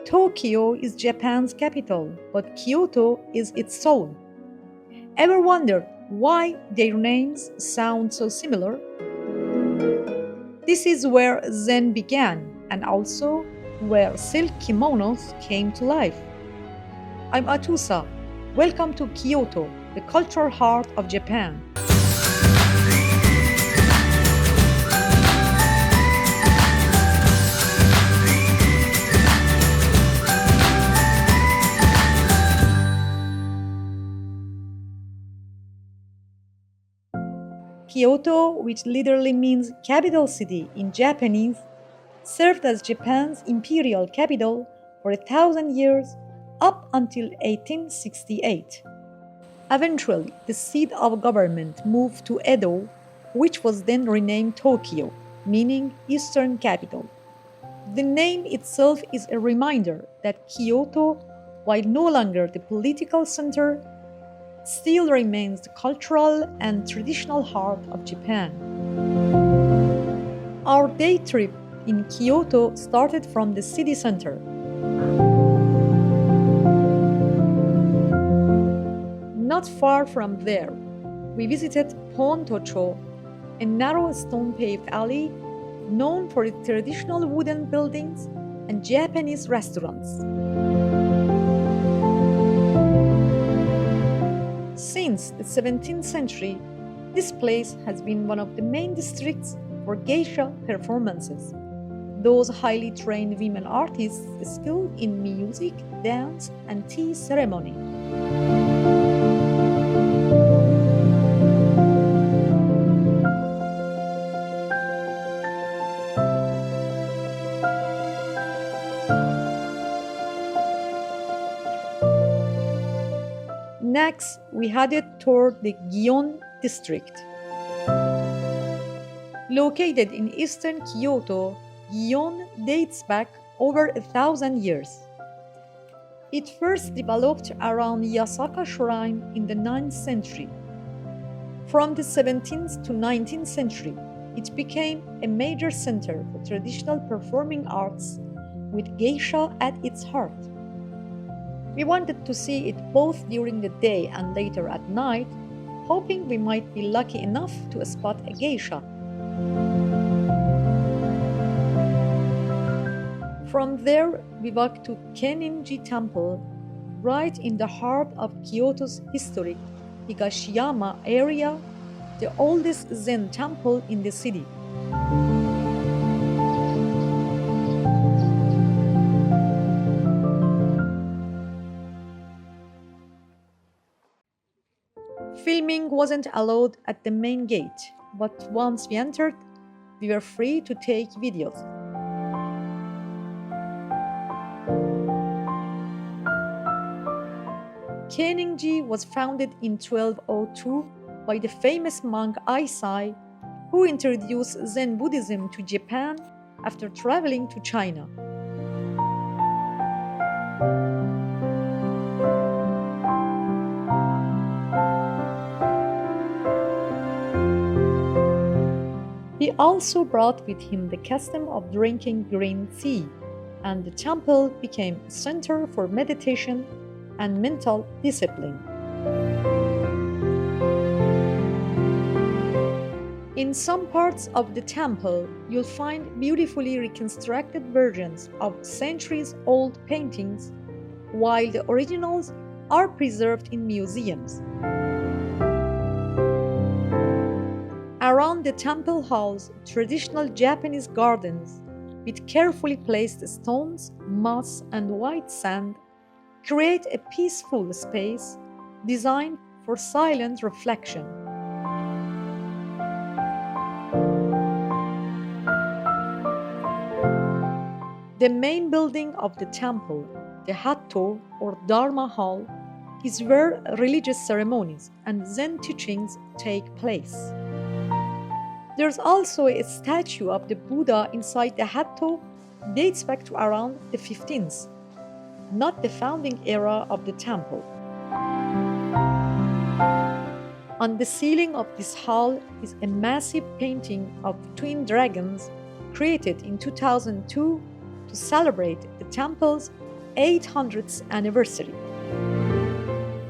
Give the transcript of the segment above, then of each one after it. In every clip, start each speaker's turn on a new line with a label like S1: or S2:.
S1: Tokyo is Japan's capital, but Kyoto is its soul. Ever wondered why their names sound so similar? This is where Zen began and also where silk kimonos came to life. I'm Atusa. Welcome to Kyoto, the cultural heart of Japan. Kyoto, which literally means capital city in Japanese, served as Japan's imperial capital for 1,000 years up until 1868. Eventually, the seat of government moved to Edo, which was then renamed Tokyo, meaning Eastern Capital. The name itself is a reminder that Kyoto, while no longer the political center, still remains the cultural and traditional heart of Japan. Our day trip in Kyoto started from the city center. Not far from there, we visited Pontocho, a narrow stone-paved alley known for its traditional wooden buildings and Japanese restaurants. Since the 17th century, this place has been one of the main districts for geisha performances, those highly trained women artists skilled in music, dance, and tea ceremony. Next, we headed toward the Gion district. Located in eastern Kyoto, Gion dates back over 1,000 years. It first developed around Yasaka Shrine in the 9th century. From the 17th to 19th century, it became a major center for traditional performing arts with geisha at its heart. We wanted to see it both during the day and later at night, hoping we might be lucky enough to spot a geisha. From there, we walked to Kennin-ji Temple, right in the heart of Kyoto's historic Higashiyama area, the oldest Zen temple in the city. Filming wasn't allowed at the main gate, but once we entered, we were free to take videos. Kennin-ji was founded in 1202 by the famous monk Aisai, who introduced Zen Buddhism to Japan after traveling to China. He also brought with him the custom of drinking green tea, and the temple became a center for meditation and mental discipline. In some parts of the temple, you'll find beautifully reconstructed versions of centuries-old paintings, while the originals are preserved in museums. Around the temple halls, traditional Japanese gardens with carefully placed stones, moss, and white sand create a peaceful space designed for silent reflection. The main building of the temple, the Hatto or Dharma Hall, is where religious ceremonies and Zen teachings take place. There's also a statue of the Buddha inside the Hatto dates back to around the 15th, not the founding era of the temple. On the ceiling of this hall is a massive painting of twin dragons created in 2002 to celebrate the temple's 800th anniversary.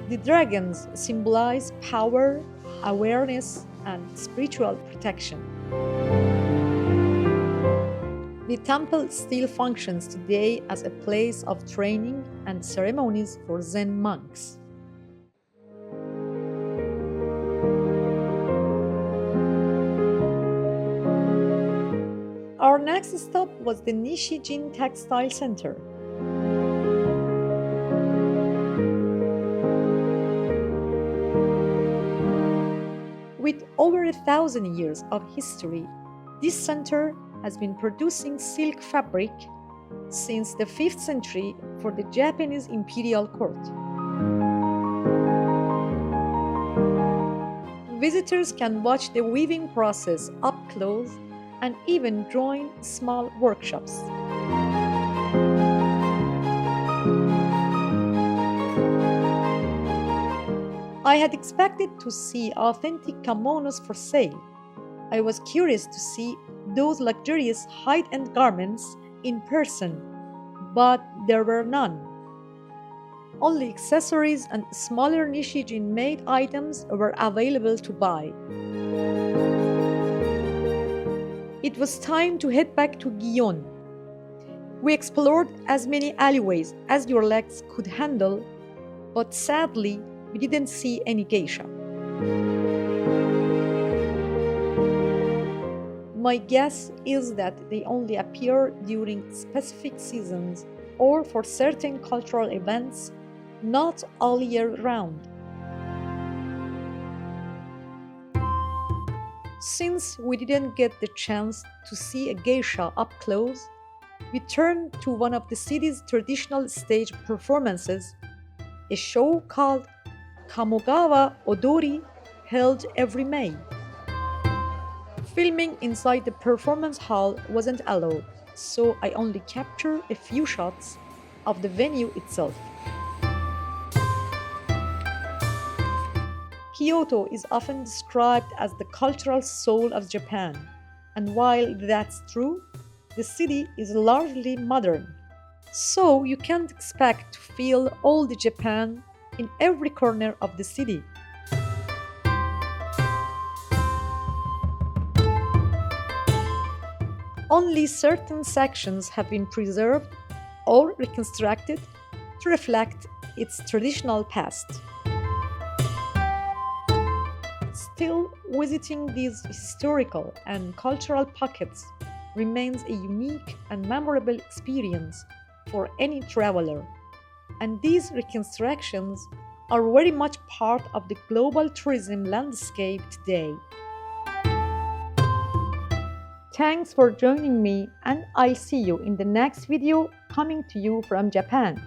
S1: The dragons symbolize power, awareness, and spiritual protection. The temple still functions today as a place of training and ceremonies for Zen monks. Our next stop was the Nishijin Textile Center. With over 1,000 years of history, this center has been producing silk fabric since the 5th century for the Japanese imperial court. Visitors can watch the weaving process up close and even join small workshops. I had expected to see authentic kimonos for sale. I was curious to see those luxurious high-end garments in person, but there were none. Only accessories and smaller Nishijin-made items were available to buy. It was time to head back to Gion. We explored as many alleyways as your legs could handle, but sadly, we didn't see any geisha. My guess is that they only appear during specific seasons or for certain cultural events, not all year round. Since we didn't get the chance to see a geisha up close, we turned to one of the city's traditional stage performances, a show called Kamogawa Odori, held every May. Filming inside the performance hall wasn't allowed, so I only captured a few shots of the venue itself. Kyoto is often described as the cultural soul of Japan, and while that's true, the city is largely modern, so you can't expect to feel all the Japan in every corner of the city. Only certain sections have been preserved or reconstructed to reflect its traditional past. Still, visiting these historical and cultural pockets remains a unique and memorable experience for any traveler, and these reconstructions are very much part of the global tourism landscape today. Thanks for joining me, and I'll see you in the next video coming to you from Japan.